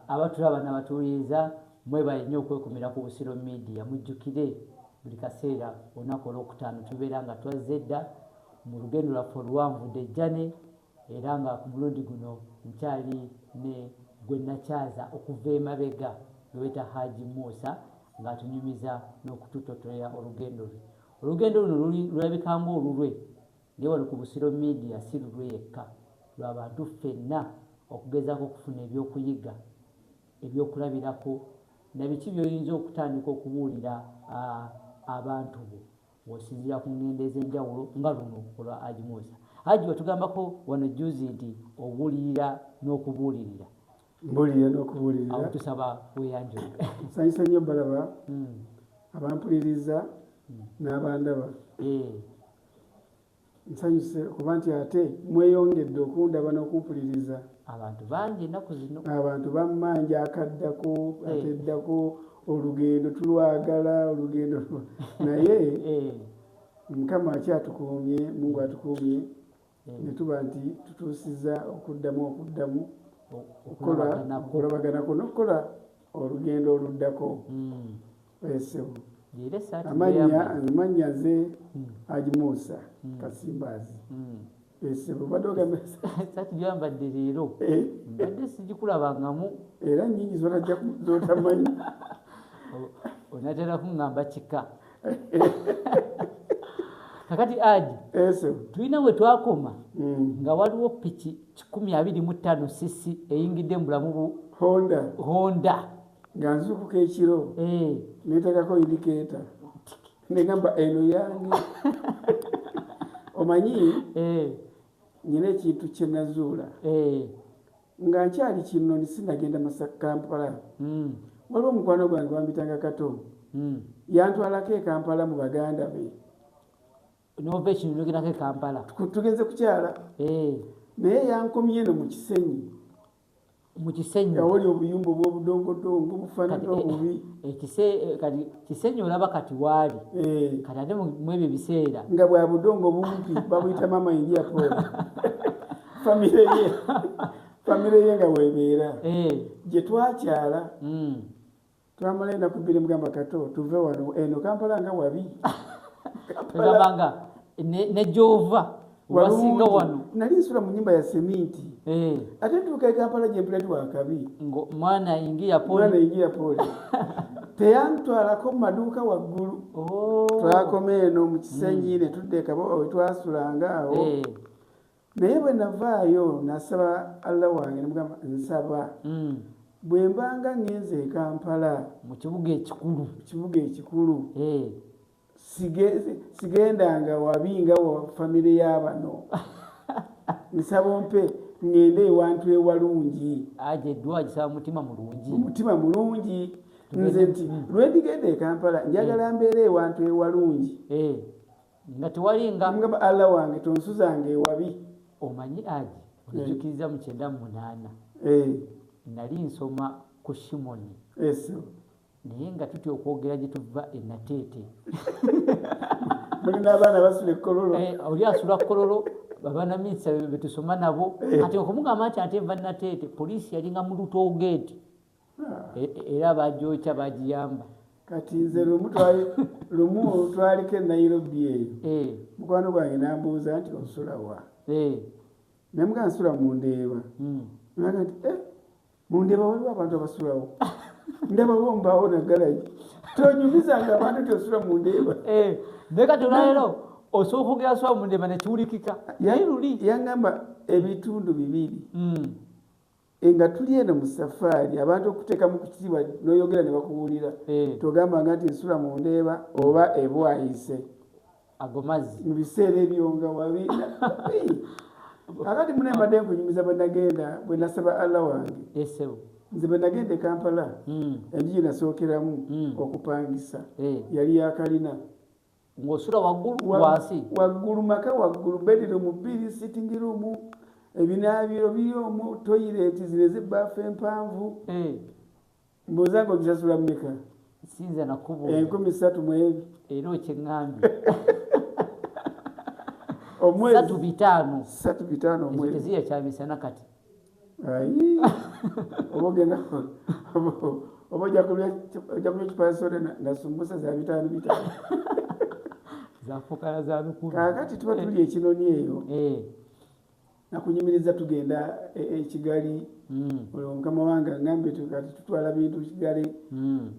abatulaba n'abatuwuliriza mwebaye nnyo okwekumira ku Busiro Media. Mujjukire buli kaseera olunaku olwokutaano tubeera nga twazze dda mu lugendo lwaffe oluwanvu Dejjane, era nga ku mulundi guno nkyali ne gwe nakyaza okuva emabega lweta Haji Musa ng'atunyumiza n'okututotolera olugendo lwe. Olugendo luno lulabika ng'olulwe naye wano ku Busiro Media si lulwe yekka, lw'abantu ffenna okugezaako okufuna ebyokuyiga ebyokulabirako na biki by'oyinza okutandika okubuulira abantu bo w'osinziira ku ngendo ez'enjawulo nga luno olwa Haji Musa. Haji watugambako wano juzi nti obuulirira n'okubuulirira. Mbuulirira n'okubuulirira. Awo tusaba weeyanjule. Nsanyusa nnyo balaba abampuliriza n'abandaba. Nsanyuse kuba nti ate mweyongedde okundaba n'okumpuliriza. Abantu bangi ennaku zino. Abantu bammanja akaddako ateddako olugendo tulwagala olugendo naye Mukama akyatukuumye, Mungu atukuumye ne tuba nti tutuusiza okuddamu okulabaganako n'okukola olugendo oluddako. Esebo amanya nze Haji Musa Kasimbaazi. Esebo badogamba sati byambadde leero mbadde sigikulabangamu era nnyingi zotamanyi onatera kuŋŋamba kika. Kakati Haji tulina we twakoma nga waliwo piki 125 cc eyingidde mu bulamu Honda nga nzukuka ekiro neetekako indikeeta negamba eno yange. Omanyi nyina ekintu kye nazuula nga nkyali kino sinagenda Kampala. Waliwo omukwano gwange bambitanga Kato yantwalako e Kampala mu baganda be. Nova ekino nogendako e Kampala tugenze kukyala naye yankomye eno mu Kisenyi awali obuyumba obw'obudongodongo obufaanana obubi. Kati Kisenyi olaba kati waali kati ate mu ebyo ebiseera nga bwa budongo bumpi babuyita Mama India Paul. famire ye nga weebeera gye twakyala twamala ennaku bbiri mugamba Kato tuve wano eno Kampala nga wabi. Egambanga ne Jova wasinga wano. Nali nsula mu nnyumba ya seminti ate ntuuka e Kampala gye mpulira wakabi mwana ayingira poli teyantwalako mu maduuka waggulu. Twakoma eno mu Kisenyi ne tudde Kabowa we twasulanga awo. Naye bwe navaayo nasaba Allah wange nemugamba nsaba bwe mbanga ngenze e Kampala mu kibuga ekikulu sigendanga wabinga wa famire y'abano. Nsaba ompe ngende ewantu ewalungi. Aje dua gisaba mutima mulungi nze nti lwe ndigenda e Kampala njagala mbeere ewantu ewalungi nga tewalinga mugamba Allah wange tonsuzanga ewabi. Omanyi Haji onjukiriza mu 98 nali nsoma ku Shimoni naye nga tutya okwogera gye tuva e Nateete. Mulina abaana basula ekkololo. Oli asula kololo babana minsa betusoma nabo ate okumugamba nti ate nva Nateete poliisi yalinga mu Lutoogeeti era bajooca bagiyamba. Kati nze lumu twaliko e Nairobi eyo mukwano gwange nambuuza nti osula wa namuga nsula mu Ndeeba naga nti mu Ndeeba waliwo abantu abasulawo ndabawo mbaawo naggalayo tonyumizanga abantu tosula mu Ndeeba. Naye kati olwaleero osooka okwogera sula mu Ndeeba nekiwulikika naye luli yaŋŋamba ebitundu bibiri nga tuli eno mu safaari abantu okuteekamu ku kitiibwa n'oyogera ne bakuwulira togambanga nti nsula mu Ndeeba oba ebwayise ago mazzi mu biseera ebyo nga wabi. Akati mune mbadde nkunyumiza bwe nagenda bwe nasaba Allah wange nze bwe nagenda e Kampala enju gye nasookeramu okupangisa yali yakalina ng'osula waggulu wansi waggulu maka waggulu bedroom 2 sitting room ebinaabiro biri omwo toyireti zino z'ebbaafu empanvu mbozanga ogisasula mmeka sinza nakubo 13 mu ebyo era okyeŋŋambye omwezi 35 omwezi eziya kyamisana kati ayi obogenda oboja kulya kipasole na sumbusa za bitano zafukala za lukulu kakati tuba tuli ekinoni eyo nakunyumiriza tugenda ekigali mukama wange ngambe kati tutwala bintu kigali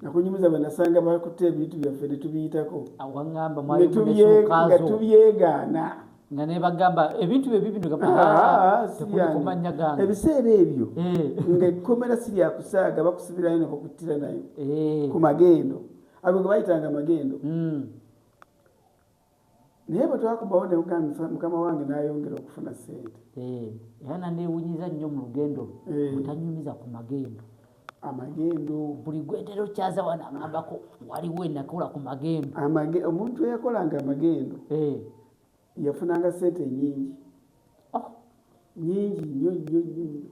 nakunyumiriza banasanga bakutte ebintu byaffe netubiyitako nga tubyegaana nga ne bagamba ebintu bye bibino kumanya gange ebiseera ebyo ng'ekkomera si lyakusaaga bakusibirayo nebakuttira nayo ku magendo ago ge bayitanga magendo naye bwe twakubawo ne mukama wange n'ayongera okufuna ssente era nanewunyiza nnyo mu lugendo otanyumiza ku magendo amagendo buli gwetero kyaza wana ngambako waliwo enakola ku magendo omuntu eyakolanga amagendo yafunanga ssente nyingi nyingi nnyo nnyo nnyo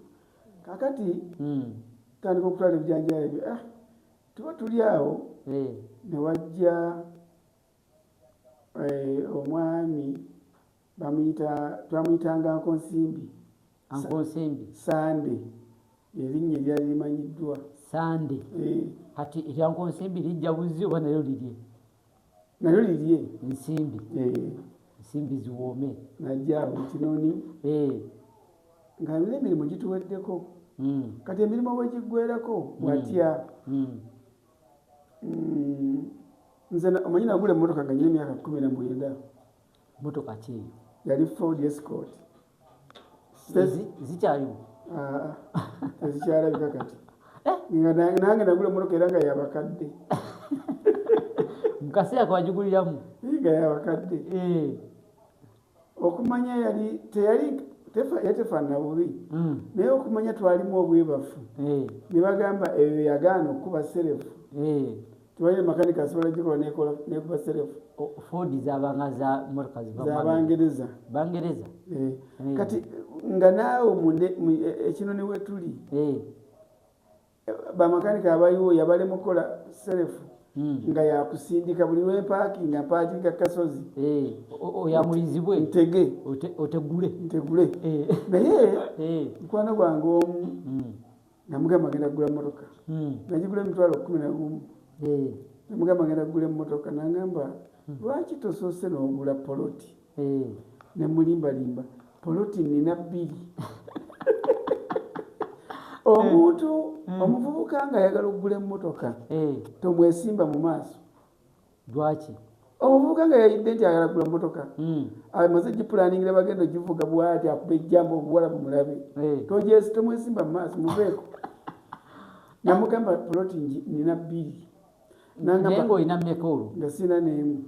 kakati tandika okutwala ebijanjalo ebyo tuba tuli awo ne wajja omwami twamuyitanga Nkonsimbi Sande erinnya eryali limanyiddwa Sande kati erya Nkonsimbi lijja buzzi oba nalyo lirye nsimbi ziwoome najja awo Kinoni nga emirimu gituweddeko kati emirimu bwegiggwerako bwatya nze omanyi nagula emmotoka nga nyina emyaka 19 motoka ki yali Ford Escort zikyaliwo tezikyalabika kati nange nagula emmotoka era nga yabakadde mukaseera kwagiguliramu nga yabakadde okumanya yali tefaana bubi naye okumanya twalimu obwebafu ne bagamba eyo yagaana okuba serefu tuwalire makanika asobola gikola nekuba serefu Ford zabanga za motoka zabangereza kati nga naawe ekinoni wetuli bamakanika abaliwo yabale mukola serefu nga yakusindika buli lwempaakinga mpaakinga kasozi oyamulizibwe ntege otegule naye mukwano gwange omu namugamba agenda kugula motoka nagigula $11,000 namugamba agenda kugula emmotoka nangamba lwaki tosoose n'ogula poloti nemulimbalimba poloti nina 2 omuntu omuvubuka nga ayagala okugula emmotoka tomwesimba mu maaso lwaki omuvubuka nga yayidde nti ayagala kugula emmotoka amaze gipulaningira bagenda ogivuga bwati akuba ejjambo obuwala bumulabe tomwesimba mu maaso muveeko namugamba poloti nina 2 naye ng'olina mmeka olwo nga sina n'emu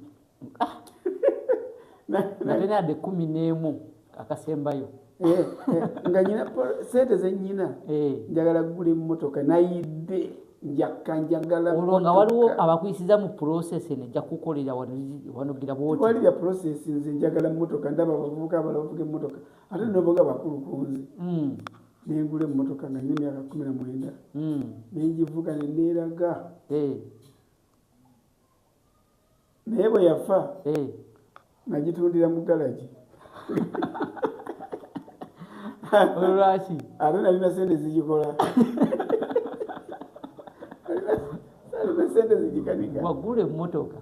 natena yadde 11 akasembayo nga nyina sente zenyina njagala kugula emmotoka nayidde njagala olwo nga waliwo abakuyisiza mu process nejja kukolera wanogira bwoti wali bya process nze njagala emmotoka ndaba abavubuka abalala bavuga emmotoka ate noboga bakulu kunze nengula emmotoka nga nyina emyaka 19 nengivuga neneeraga naye bwe yafa nagitundira mu galagi olwaki ate nalina sente zigikola nalina sente zigikanika wagula emmotoka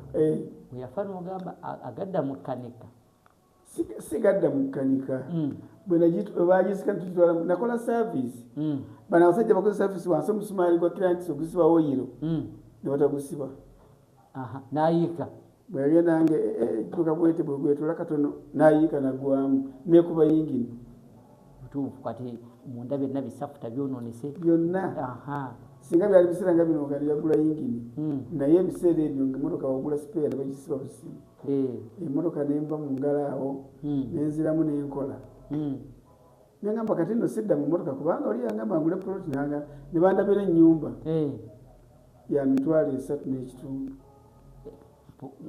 weyafa nogamba agadda mu kanika sigadda mu kanika bwebagisika tutwala nakola service bano abasajja bakoze service wansi omusumaali gwa clients ogusiba oyiro nebatagusiba nayiika bweyagenda nange tuka bwete bwegwetola katono nayiika nagwamu nekuba yingini butuufu kati munda byonna bisafuta byononese byonna singa byali biseera nga bino nga yagula yingini naye ebiseera ebyo nga emotoka wagula sipeya nebagisiba busimu emotoka nenva mu ngalo awo nenziramu nenkola nengamba kati no sidda mu motoka kubanga oli yangamba ngule poloti nanga nebandabira ennyumba ya $3.5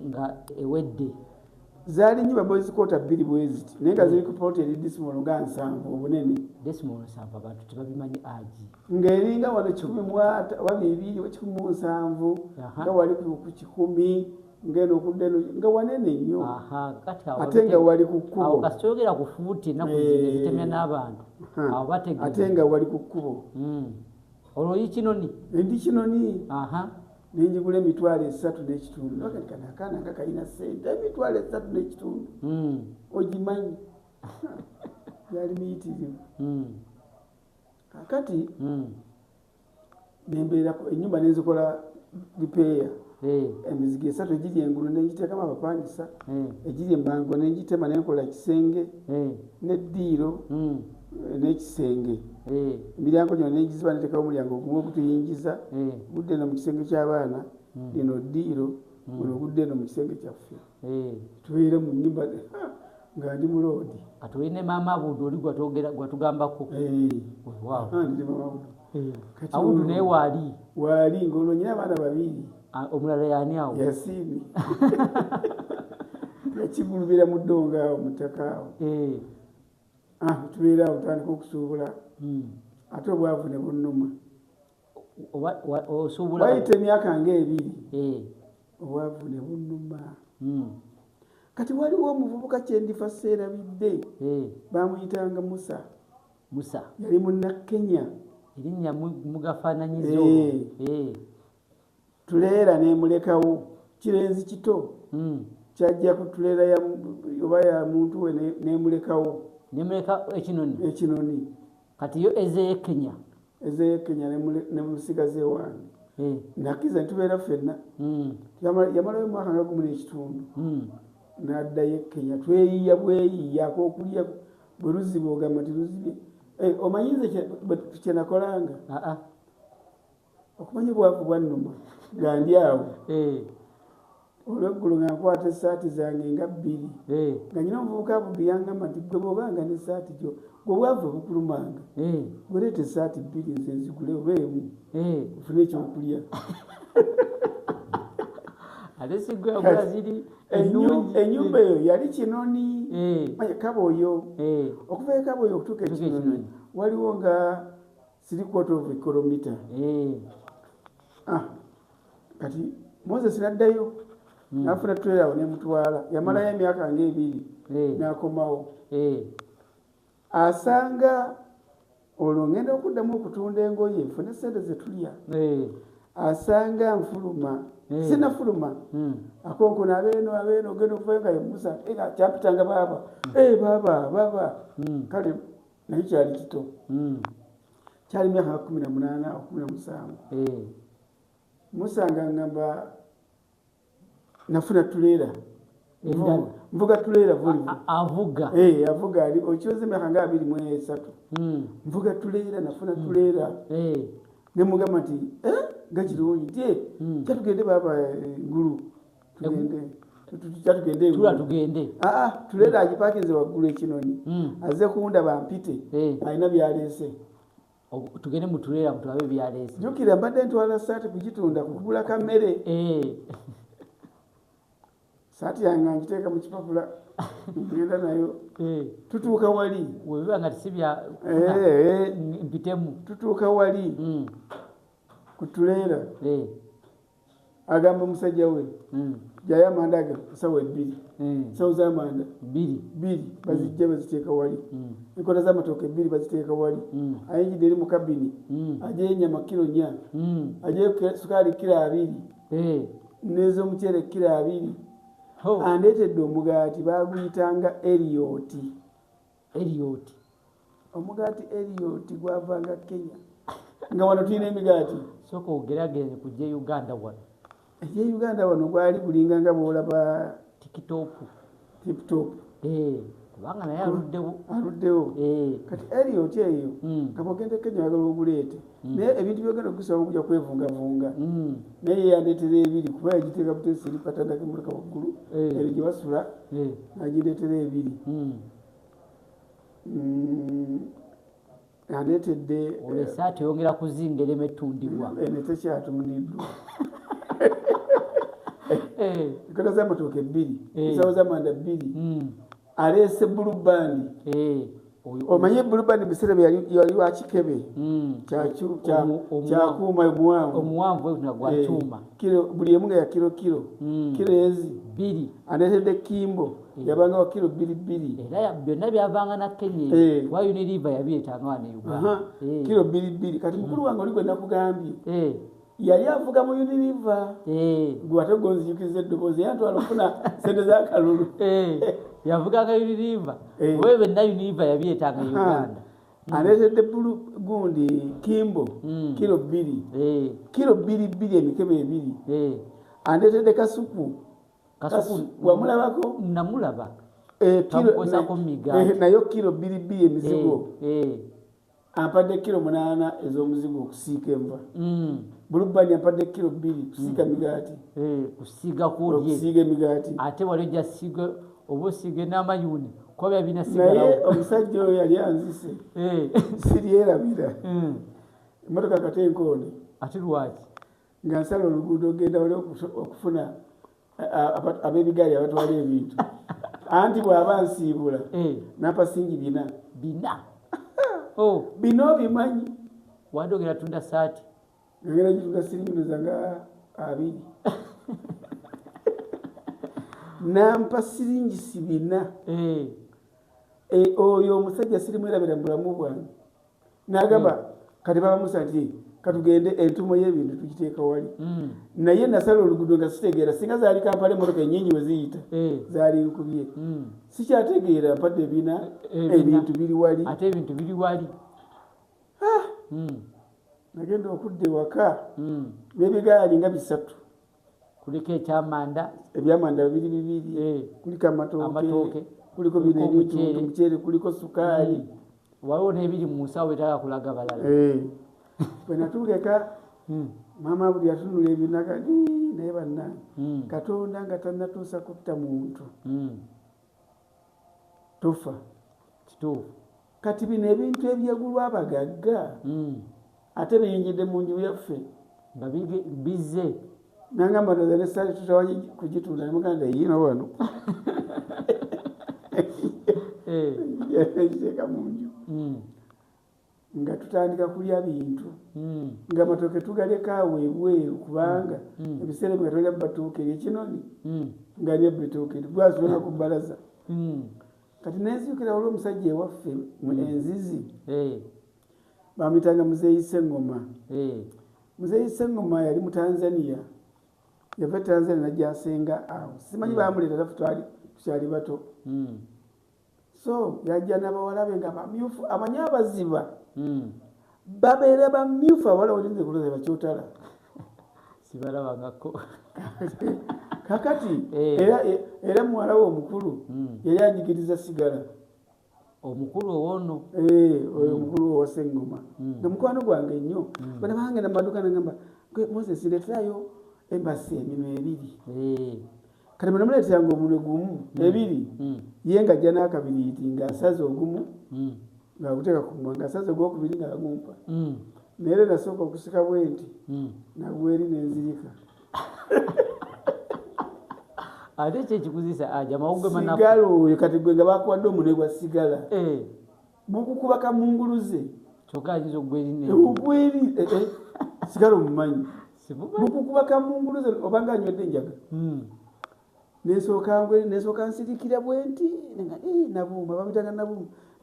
nga ewedde zaali nyiba boys quarter 2 bweziti naye nga ziri ku poloti eri decimal nga 7 obunene decimal 7 abantu tebabimanyi aji ng'eringa wano 1,200 nga wali ku 10 ngeno okuddeno nga wanene nnyo kati ate nga wali ku kkubo awo kasitogera ku fuuti ennaku zino zitemya n'abantu awo bategeka ate nga wali ku kkubo olwo yikinoni endi kinoni nenjigula emitwalo 3.5 nakati kana akaana nga kalina sente emitwalo 3.5 ogimanyi yali miyitirivu kakati nembeera ennyumba nenzikola lipeeya emizigo 3 egiri engulu nengiteekamu abapangisa egiri embango nengitema nenkola kisenge neddiiro n'ekisenge emiryango gyona nengiziba netekawo omulyango ogumu ogutuyingiza gudde eno mu kisenge ky'abaana lino ddiiro guno gudde eno mu kisenge kyaffe tubeere mu nnyumba nga ndi muloodi kati olina maama Abudu oli gwatugambako ndi maama Abudu naye waali ng'olwo nyina abaana 2 omulala yani awo yasiini yakigulubira mu ddongo awo mu ttaka awo tubeera awo tutandika okusuubula ate obwavu ne bunnuma wayita emyaka nga2 obwavu ne bunnuma kati waliwo omuvubuka kyendifa seerabidde bamuyitanga Musa yali munnakenya erinnya mugafaananyizo tuleera nemulekawo kirenzi kito kyajja kutuleera oba ya muntu we nemulekawo nemuleka ekinoni kati yo ezeyekenya nemusigaze wange nakiza nitubeera ffenna yamalayo omwaka nga 1.5 n'addayo ekenya tweyiya bweyiya akokulya bwe luziba ogamba nti luzibye omanyize kyenakolanga okumanya obwavu bwannuma nga ndi awo olweggulu nga nkwata esaati zange nga 2 nga nyina omuvubuka Abudu yangamba nti gwe bwobanga n'esaati gyo gwe obwavu bukulumanga gwereeta esaati 2 nze nzigule obeemu ofune ekyokulya ate sigwagula ziri ennyumba eyo yali kinoni kaboyo okuva ekaboyo okutuuka ekinoni waliwo nga 3/4 kilomita kati Moses naddayo nafuna tulera awo nemutwala yamalayo emyaka nga 2 nakomawo asanga olwo ngenda okuddamu okutunda engoye nfune sente zetulya asanga nfuluma sinafuluma akonkona abeeno ogenda okuvayo nga yemusa kyapitanga baba kale naye kyali kito kyali myaka 18 17 musanga ngamba nafuna tuleera nvuga tuleera avuga ali okiroza emyaka nga 23 nvuga tuleera nafuna tuleera nemugamba nti nga kirungi nti kyatugende baba ngulu tugende tuleera agipakinze waggulu ekinoni azze kuwunda bampite alina byaleese tugende mutuleera mutwabe byaleese jukira mbadde ntwala saati kugitunda kugula kamere saati yange ngiteeka mu kipapula ngenda nayo tutuuka wali webiba nga tisibya mpitemu tutuuka wali kutuleera agamba omusajja we jayo amanda ge sawa 2 sawa z'amanda 2 bazijja baziteeka wali enkota z'amatooke 2 baziteeka wali ayinjidde eri mu kabini ajeyo ennyama kilo 4 ajeyo sukaali kilo 2 n'ez'omuceere kilo 2 andeetedde omugaati baguyitanga Erioti omugaati Erioti gwavanga Kenya nga wano tulina emigaati soka ogerageze kujja Uganda wano ejja Uganda wano gwali gulinga nga bwolaba tiptop kubanga naye aluddewo kati Erioti eyo kabogende Kenya yagala oguleete naye ebintu byogenda okusaba okujja kwevungavunga naye yandeetera 2 kuba yagiteeka butesi eri patanda kemuleka waggulu ebyo gye basula nagireetera 2 yandeetedde esaati yongera kuzinga ereme ettundibwa netekyatundiddwa enkota z'amatooke 2 esawo z'amanda 2 aleese bulubandi omanye bulubani bisere yali wa kikebe kyakuuma omuwanvu nagwatuuma buli emu nga ya kiro ezi 2 aneetedde kimbo yabanga wa kiro 2 era byonna byavanga na Kenya wa Unilever yabyetanga wano Uganda kiro 2 kati mukulu wange oli gwe nakugambye yali avuga mu Unilever gwe ate gonzijukiza eddoboozi yantwala okufuna sente z'akalulu yavuganga Unilever wewe benna Unilever yabyetanga Uganda aneetedde bulu gundi kimbo kiro 2 kiro 2 emikebe 2 aneetedde kasupu wamulabako namulaba nayo kiro 2 emizigo ampadde kiro 8 ez'omuzigo okusiika enva bulubani ampadde kiro 2 kusiika migaati okusiiga emigaati ate wali ojja siga oba osiige n'amayuni kuba binasigalawo naye omusajja oyo yali anzise siryerabira emmotoka katenkooni ate lwaki nga nsala oluguudo ogenda wali okufuna ab'ebigaali abatwala ebintu anti bw'aba nsiibula n'apasingi 4 bino bimanyi wadde ogera tunda saati ngera gitunda siringiza nga 2 nampa siringisi 4 oyo omusajja sirimwerabira mu bulamu bwange n'agamba kati babamusa nti katugende entumo y'ebintu tugiteeka wali naye nasala oluguudo nga sitegeera singa zaali Kampala emmotoka ennyingi we ziyita zaali nkubye sikyategeera mpadde ebintu biri wali ate ebintu biri wali nagenda okudda ewaka n'ebigaali nga 3 kuliko ekyamanda ebyamanda 2 kuliko amatooke kuliko binebintu omuceere kuliko sukaali waliwo n'ebiri mu nsawo etala kulaga balala bwe natuleka maama buli atunula ebinagadi naye bannange Katonda nga tannatuusa kutta muntu tufa kituufu kati bino ebintu ebyegulwa abagagga ate biyingidde mu nju yaffe nga bizze nangamba ndoza nesaali tutawanyi kugitunda nemuganda yino wano ekiteeka mu nju nga tutandika kulya bintu nga amatooke tugalekaawo ebweru kubanga ebiseera bwe tolya batooke eryekinoni nga lya betooke gwazirona ku bbalaza kati nenzijukira wali omusajja ewaffe mu enzizi bamitanga Muzeeyi Sseŋŋoma Muzeeyi Sseŋŋoma yali mu Tanzania yava Tanzania najjasenga awo simanyi bamuleeta tafe tukyali bato so yajja n'abawala be nga bamyufu amanyi abaziba babeera bamyufu abawala walinze kuloza bakyotala sibalabangako kakati era muwala we omukulu yali anyigiriza sigala omukulu owono oyo omukulu owa Sseŋŋoma nga mukwano gwange nnyo bana bange namaduka nagamba Moses leeterayo embasi emino 2 kati bwe namuleeteranga omunwe gumu 2 ye ng'ajja n'akabiriiti ng'asaza ogumu ng'aguteeka ku munwa ng'asaza ogwokubiri ng'agumpa naye era nasooka okusika bwe nti nagweri nenzirika ate kyekikuzisa aja mawuge sigala oyo kati gwe nga bakuwadde omunwe gwa sigala bukukuba kamunguluze kyokka ayinza ogweri ogweri sigala omumanyi bukukuba kamunguluze obanga anywedde enjaga nesooka nsirikira bwe nti nabuuma bamitanga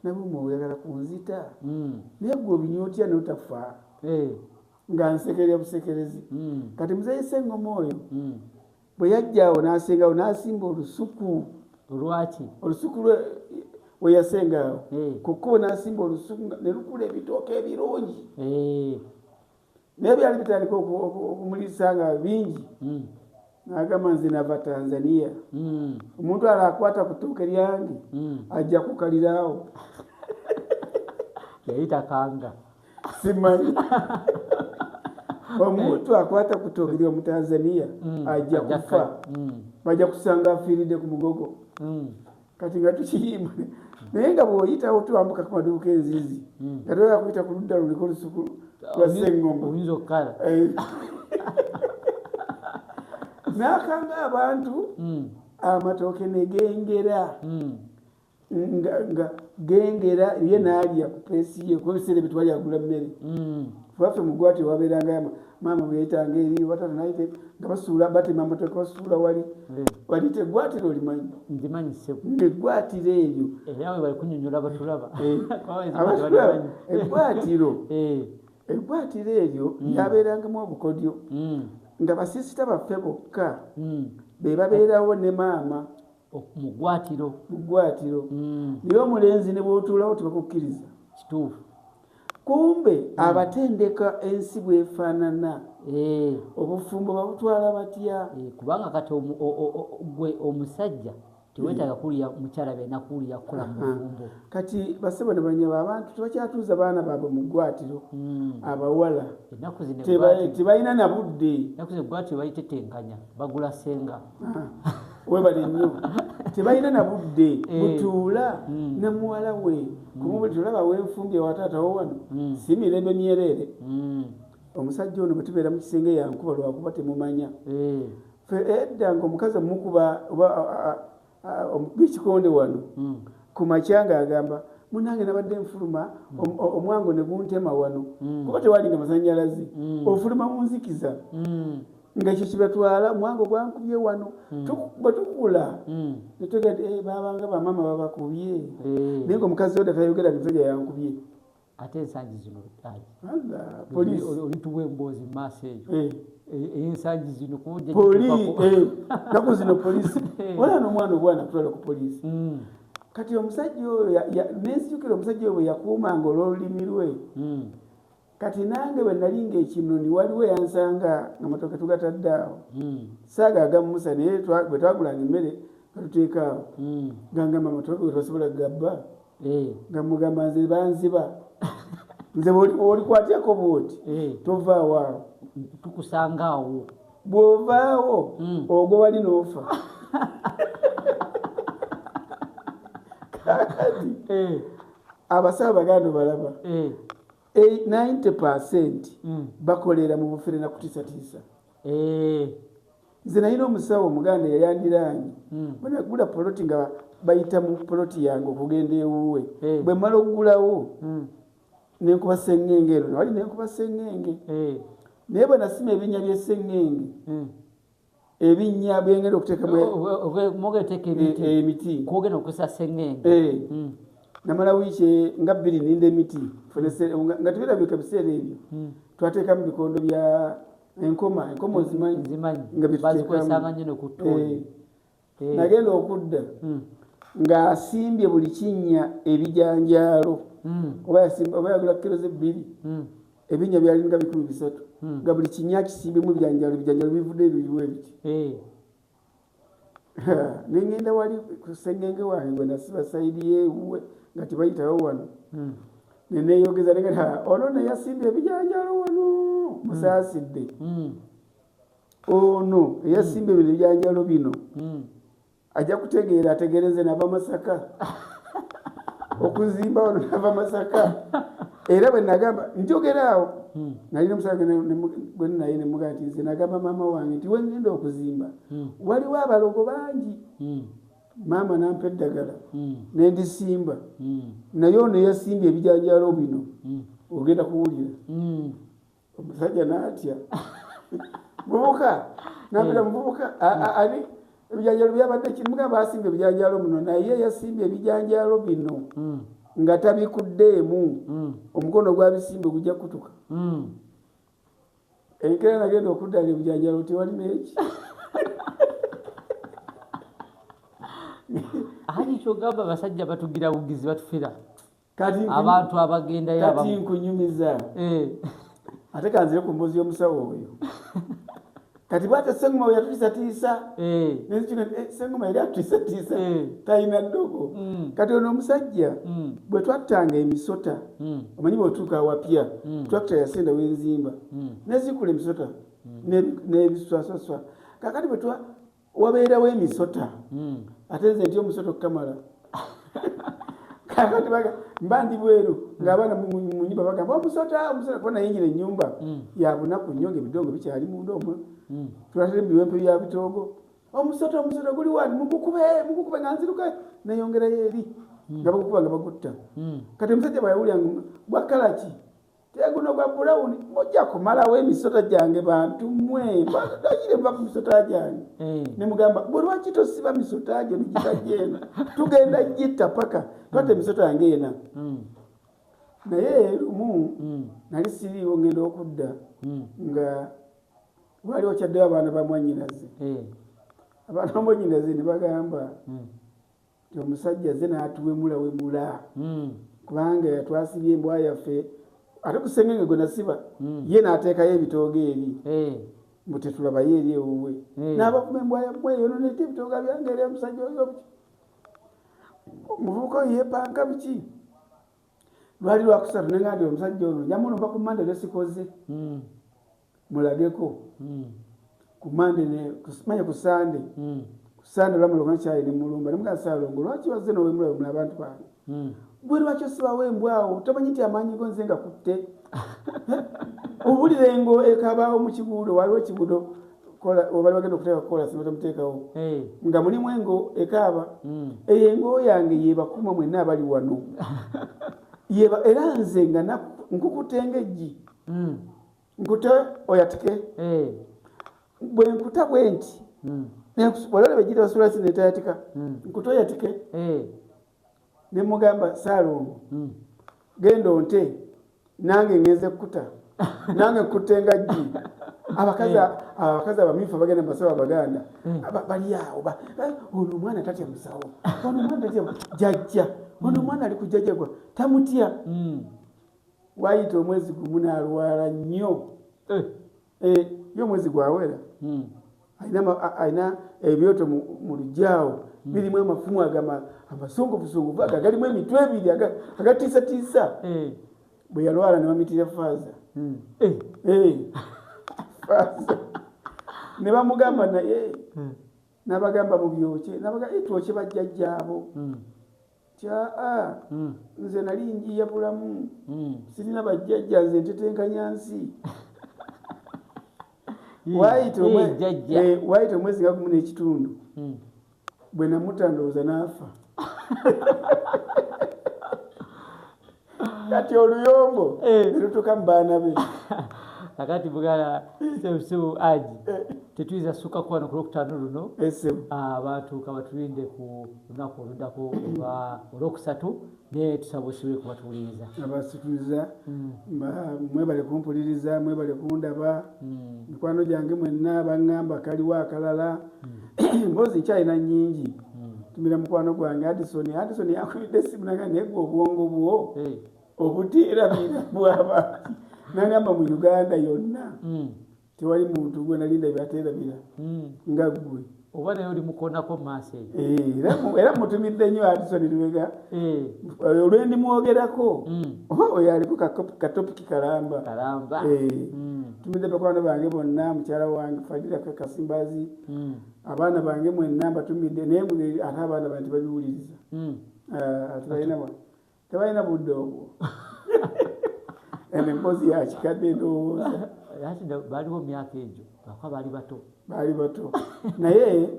nabuuma oyagala kunzita naye gwe obinywa otya notafa nga nsekerera busekerezi kati Muzeeyi Sseŋŋoma oyo bwe yajjaawo n'asengawo n'asimba olusuku lwaki olusuku we yasengaawo ku kkubo n'asimba olusuku ne lukula ebitooke ebirungi naye byali bitandika okumulisa nga bingi n'agamba nze nava Tanzania omuntu alakwata ku ttooke lyange ajja kukaliraawo yayitakanga simanyi omuntu akwata ku ttooke lyo mu Tanzania ajja kufa bajja kusanga afiiridde ku mugogo kati nga tukiyimba naye nga bw'oyitawo tuwambuka ku maduuka enzizi nga toyagala kuyita ku ludda luliko olusuku lwa Sseŋŋoma oyinza okukala n'akanga abantu amatooke ne gengera nga gengera ye nalya ku pesi ye ko sele bitwali agula mmere faffe mugwati waberanga mama bwetanga eri watata naite ngabasula bati mama tekosula wali tegwatiro limanyi ndimanyi sebo ngwatiro eyo yawe bali kunyonyola batulaba egwatiro eyo yaberangamu obukodyo nga basisita baffe bokka be babeerawo ne maama mugwatiro niyo omulenzi ne bw'otuulawo tebakukkiriza kituufu kumbe abatendeka ensi bwefaanana obufumbo babutwala batya kubanga kati gwe omusajja tewetaaga kuliya mukyala bena kuliya kukola mu bufumbo kati basebo ne banyaba abantu tebakyatuuza baana baabwe mu ggwatiro abawala tebalina na budde ennaku zino eggwatiro bayitetenkanya bagula senga webale nnyo tebalina na budde butuula ne muwala we kumubuli tulaba wenfumbye wataatawo wano si mirembe myereere omusajja ono bwe tubeera mu kisenge yankuba lwakuba temumanya edda nga omukazi omukuba bikikonde wano ku makya ng'agamba munange nabadde nfuluma omwango ne guntema wano kuba tewalinga masanyalaze ofuluma munzikiza ng'ekyo kibatwala omwango gwankubye wano bwe tukula netugende babanga bamama babakubye naye nga omukazi oda tayogera musajja yankubye ate ensangi zino poliisi olituwa emboozi mu maaso eyo ensangi zino naku zino poliisi wala n'omwana obwana kutwala ku poliisi kati omusajja oyo nensijukira omusajja oyo bwe yakuumanga olw'olulimi lwe kati nange bwe nali ng'ekinoni waliwo yansanga amatooke tugatadde awo saagaaga musa naye bwe twagulanga emmere gatuteeka awo gangamba amatooke bwe twasobola gabba nga mugamba nze banziba nze olikwatyako bwoti tovaawo awo tukusanga awo bw'ovaawo ogwo wali n'ofa kakati abasawo baganda balaba 90% bakolera mu bufere na kutiisatiisa nze nalina omusawo omuganda yayandiraanye bwenagula poloti nga bayita mu poloti yange okugenda ewuwe bwe mmala okugulawo nenkuba sengenge ero nawali nenkuba sengenge naye bwe nasima ebinnya by'esengenge ebinnya byengenda okuteekamu emiti kwogenda okusa sengenge namala wiiki nga 2 ninda emiti nga tubirabika biseera ebyo twateekamu bikondo bya enkoma ozimanyi nga bituteekamu nagenda okudda ng'asimbye buli kinnya ebijanjaalo oba yagula kilo ze 2 ebinnya byalinga 300 nga buli kinnya kisimbemu ebijanjaalo bivudde ebiriwo ebiti nengenda wali ku sengenge wange gwe nasiba sayidi yeewuwe nga tebayitawo wano neneyogeza negata ono neyasimbye ebijanjaalo wano musaasidde ono eyasimbye bino ebijanjaalo bino ajja kutegeera ategereze nava Masaka okuzimba wano nava Masaka era bwe nagamba njogeraawo nalina musaga gwe naye nemugaa nti nze nagamba maama wange nti wengenda okuzimba waliwo abalogo bangi maama nampa eddagala nendisimba naye ono yasimbye ebijanjaalo bino ogenda kuwulira omusajja naatya muvubuka nampita muvubuka ani ebijanjaalo byabadde kimugamba asimbye ebijanjaalo muno naye yasimbye ebijanjaalo bino nga tabikuddeemu omukono gwabisimbe gujja kutuka enkera nagenda okuddaga ebijanjaalo tewali neeki ani kyogamba abasajja batugira bugizi batufira abantu abagendayo kati nkunyumiza ate kanzire ku mbuzi y'omusawo oyo kati bwate sengoma yatutiisatiisa sengoma yali atutiisatiisa talina ddogo kati ono omusajja bwe twattanga emisota omanyi bwetuuka awapya twakita yasenda wenzimba nezikula emisota n'ebiswaswaswa kakati bwe wabeerawo emisota ate nze nti omusota okukamala kakati mba ndi bweru ng'abaana mu nnyumba bagamba omusota kuba nayingira ennyumba ya bunaku nnyo ng'ebidongo bikyali munda omwo tulatera ebiwempe bya bitoogo omusota guli wani mugukube nga nziruka nayongerayo eri nga bakukuba nga bakutta kati omusajja bwayawulira bwakala ki teguno gwa brown mujja kumalawo emisota gyange bantu mmwe bagire mva ku misota gyange ne mugamba bwe lwaki tosiba misota gyo negitagyena tugenda gitta paka twate emisota yange ena naye lumu nali siriiwo ngenda okudda nga waliwo kyaddeyo abaana bamwanyinaze abaana bamwanyinaze ne bagamba ti omusajja ze n'atuwemulawemula kubanga yatwasibye embwa yaffe ate ku sengenge gwe nasiba ye n'ateekayo ebitoogo eri mbu tetulabayo eri ewuwe n'abakuma embwa yammwe yononete ebitooga byange eri omusajja oyo omuvubuka oyo yeepanka biki lwali lwakusatu nenga nti omusajja ono nyamuno mba ku mande lesikoze mulageko ku mande manye ku sande olwamulongo kyayi ne mulumba ne mugamba Saalongo lwaki wazze n'owemulawemula abantu bange bwe lwaki osibawo embwa awo tomanyi nti amaanyi go nze nga kutte owulire ngo ekabaawo mu kiguudo waliwo ekiguudo obali bagenda okuteeka kukola singa tamuteekawo nga mulimu engo ekaaba eyo engo yange yebakuma mwenna abali wano era nze nga nkukutenga eggi nkute oyatike bwe nkuta bwe nti walole bejjira basula sinetayatika nkute oyatike ne mugamba Saalongo genda onte nange ngenze kukuta nange kutenga ggi abakazi abamifu abagenda mbasaba Abaganda bali awo ono omwana tatya musawo ono omwana tatya jajja ono omwana ali kujajjagwa tamutya wayita omwezi gumu n'alwala nnyo ye omwezi gwawera alina ebyoto mu lujjaawo birimu amafumu amasongovusunguvu ago galimu emitwe ebiri agatiisatiisa bwe yalwala ne bamitira faaza ne bamugamba naye n'abagamba mu byokye twokye bajjajjaabo tyaa nze nali njiya bulamu sirina bajjajja nze ntetenkanya nsi wayita omwezi nga gumu n'ekitundu bwe namutandooza n'afa kati oluyombo nerutuka mu baana be kakati bugala sebusebu aji tetuyinza sukka kuwano ku Lwokutaano luno abatuuka batulinde ku lunaku oluddako olwokusatu naye tusaba osobole kubatuwuliriza abasituliza mwebale kumpuliriza mwebale kundaba mikwano gyange mwenna baŋŋamba kaliwo akalala mbozi nkyalina nnyingi tumira mukwano gwange Addison yakubidde essimu naga naye gwe obwongo bwo obutiirabira bwaba nagamba mu Uganda yonna tewali muntu gwe nalinda byateerabira nga ggwe oba naye oli mukoonako maaso era mutumidde nnyo Addison Lubega olwendi mwogerako oyo aliko katopiki kalamba tumidde bakwano bange bonna mukyala wange Fadila Kasimbazi abaana bange mwenna mbatumidde naye ate abaana bange tebabiwuliriza tebalina budde obwo empozi yakikadde ndowooza baliwo myaka egyo baka baali bato naye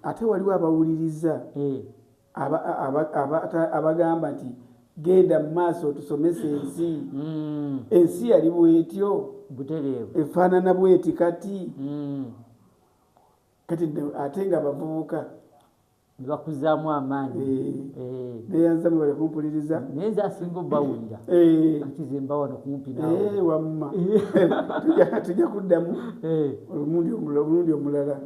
ate waliwo abawuliriza abagamba nti genda mu maaso tusomese ensi yali bwetyo efaanana bweti kati ate nga bavubuka nibakuzaamu amaanyi neyanzamu bali kumpuliriza naye nze asinga obbawulira akize mba wano kumpi nawe wamma tujja kuddamu omulundi omulala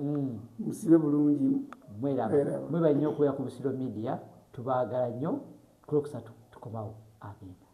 musibe bulungi mwebale nnyo okubeera ku Busiro Media tubaagala nnyo ku Lwokusatu tukomawo amina.